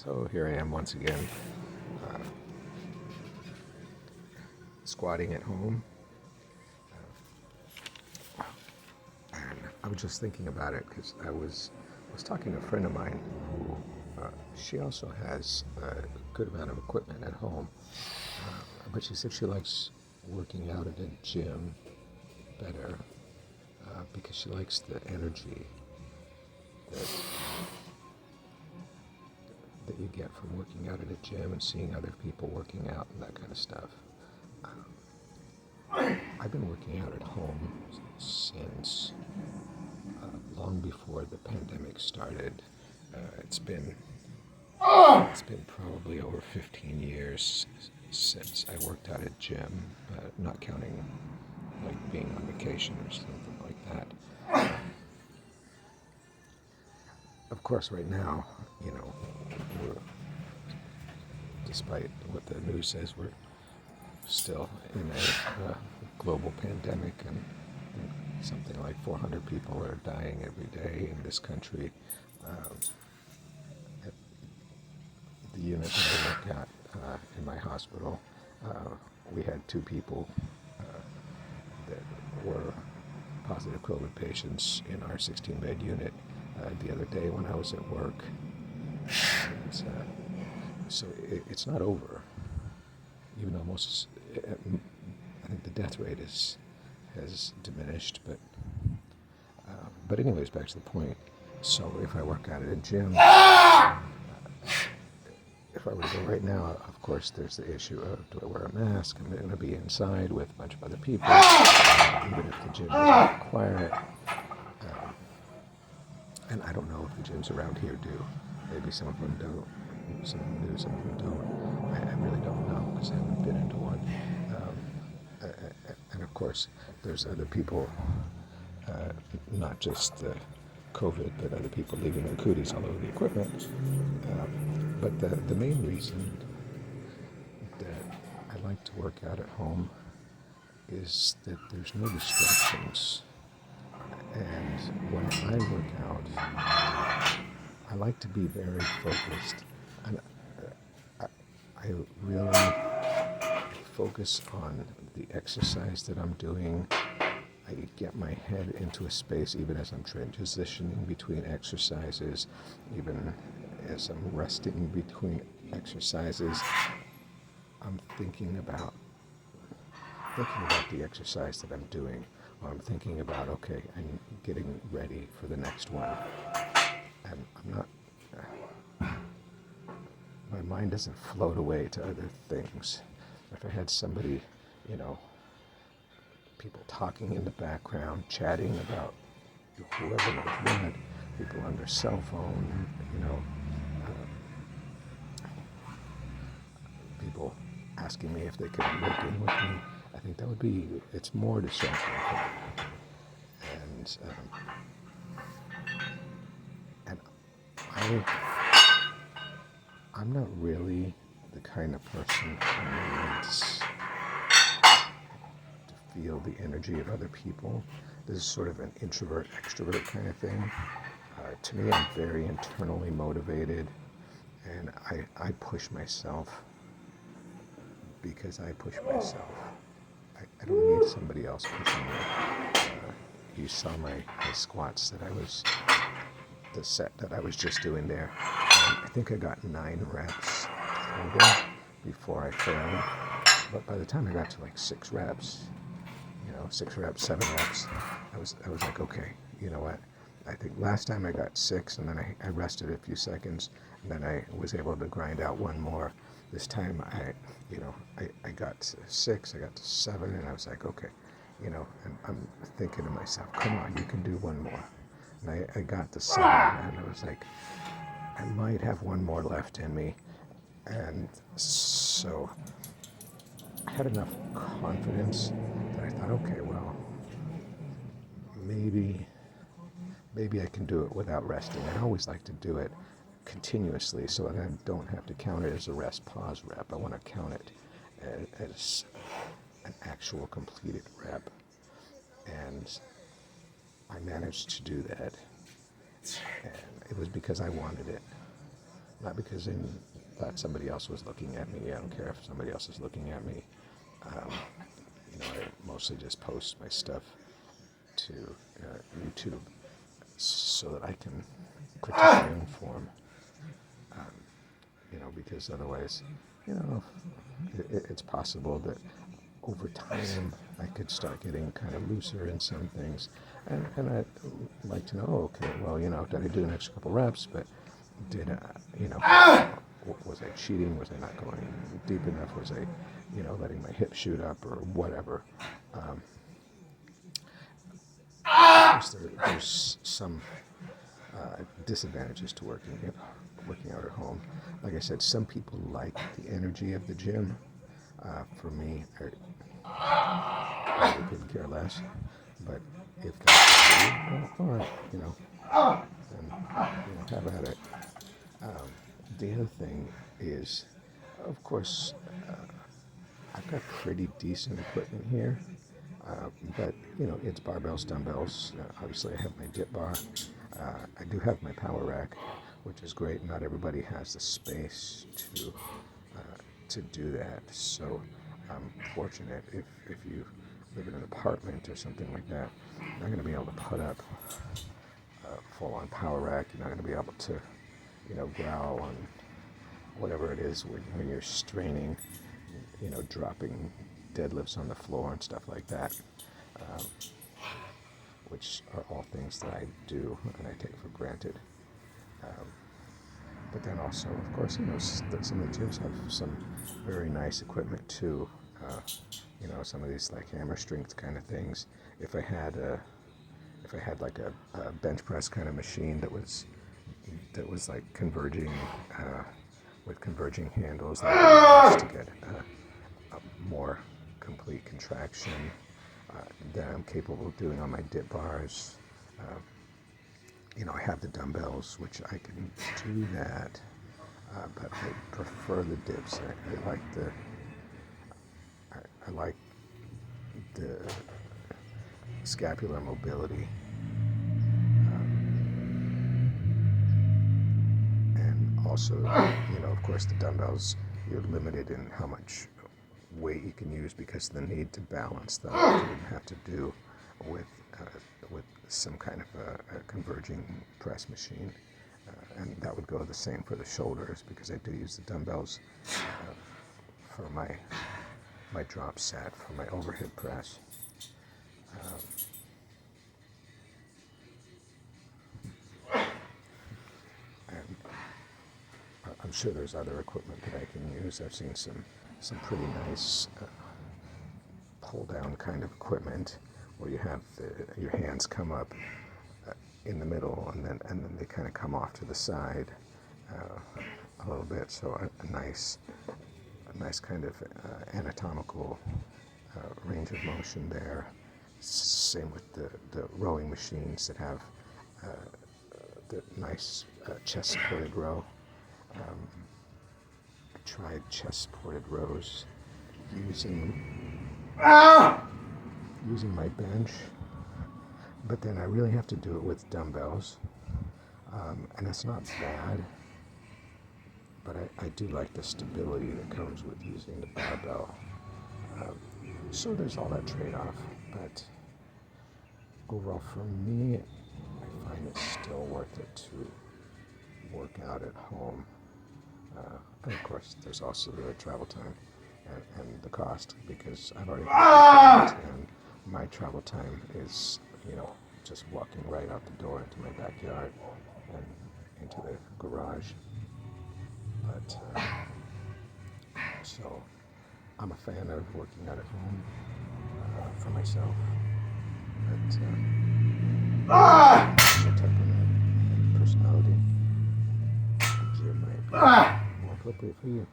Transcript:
So here I am once again, uh, squatting at home, and I was just thinking about it because I was talking to a friend of mine who she also has a good amount of equipment at home, but she said she likes working out at a gym better because she likes the energy that that you get from working out at a gym and seeing other people working out and that kind of stuff. I've been working out at home since long before the pandemic started. It's been probably over 15 years since I worked out at a gym, not counting like being on vacation or something like that. Of course, right now, you know, we're, despite what the news says, we're still in a global pandemic, and something like 400 people are dying every day in this country. Um, at the unit that I work at in my hospital, uh, we had two people that were positive COVID patients in our 16-bed unit the other day when I was at work. And, so it's not over, even though I think the death rate has diminished. But anyways, back to the point. So if I work out at a gym, if I were to go right now, of course, there's the issue of, do I wear a mask? I'm going to be inside with a bunch of other people, even if the gym doesn't require it. And I don't know if the gyms around here do. Maybe some of them don't. Some of them do, some of them don't. I really don't know because I haven't been into one. And of course, there's other people, not just the COVID, but other people leaving their cooties all over the equipment. But the main reason that I like to work out at home is that there's no distractions. And when I work out, I like to be very focused. And I really focus on the exercise that I'm doing. I get my head into a space even as I'm transitioning between exercises, even as I'm resting between exercises. I'm thinking about the exercise that I'm doing, or I'm thinking about, okay, I'm getting ready for the next one. And I'm not, my mind doesn't float away to other things. If I had somebody, you know, people talking in the background, chatting about whoever knows what, people on their cell phone, you know, people asking me if they could work in with me, I think it's more distracting for me. And, and I'm not really the kind of person who needs to feel the energy of other people. This is sort of an introvert, extrovert kind of thing. To me, I'm very internally motivated, and I push myself because I push myself. I don't need somebody else pushing me. You saw my squats the set that I was just doing there. I think I got 9 reps total before I failed. But by the time I got to like 6 reps, 6 reps, 7 reps, I was like, okay, you know what? I think last time I got 6, and then I rested a few seconds, and then I was able to grind out one more. This time I got to 6, I got to 7, and I was like, okay, and I'm thinking to myself, come on, you can do one more. And I got to 7, and I was like, I might have one more left in me. And so I had enough confidence that I thought, okay, well, maybe I can do it without resting. I always like to do it continuously so that I don't have to count it as a rest pause rep. I want to count it as an actual completed rep. And I managed to do that. And it was because I wanted it. not because I thought somebody else was looking at me. I don't care if somebody else is looking at me. Um, I mostly just post my stuff to YouTube so that I can critique my own form. Because otherwise, it's possible that over time I could start getting kind of looser in some things. And I'd like to know, okay, well, did I do an extra couple reps, but did I, was I cheating? Was I not going deep enough? Was I, letting my hip shoot up or whatever? Of course, there's some disadvantages to working out at home. Like I said, some people like the energy of the gym. For me, I couldn't care less. But if that's well, all right, then have at it. The other thing is, of course, I've got pretty decent equipment here. But it's barbells, dumbbells. Obviously, I have my dip bar. I do have my power rack, which is great. Not everybody has the space to do that. So I'm fortunate if you live in an apartment or something like that. You're not going to be able to put up a full-on power rack. You're not going to be able to, growl on whatever it is when you're straining, dropping deadlifts on the floor and stuff like that, which are all things that I do and I take for granted. But then also, of course, some of the gyms have some very nice equipment too. Some of these like hammer strength kind of things. If I had like a bench press kind of machine that was like converging with converging handles, that would be nice to get a more complete contraction that I'm capable of doing on my dip bars. I have the dumbbells, which I can do that, but I prefer the dips. I like the scapular mobility, and also, of course, the dumbbells, you're limited in how much weight you can use because of the need to balance them. You wouldn't have to do with some kind of a converging press machine, and that would go the same for the shoulders because I do use the dumbbells for my drop set, for my overhead press. And I'm sure there's other equipment that I can use. I've seen some pretty nice pull-down kind of equipment where you have your hands come up in the middle and then they kind of come off to the side a little bit. So a nice kind of anatomical range of motion there. Same with the rowing machines that have the nice chest-supported row. I tried chest-supported rows using my bench, but then I really have to do it with dumbbells, and it's not bad, but I do like the stability that comes with using the barbell. So there's all that trade-off, but overall for me, I find it still worth it to work out at home. And of course, there's also the travel time and the cost, because I've already paid, and my travel time is, just walking right out the door into my backyard and into the garage. But so I'm a fan of working out at home for myself. But my temperament and personality, the gym might be more appropriate for you.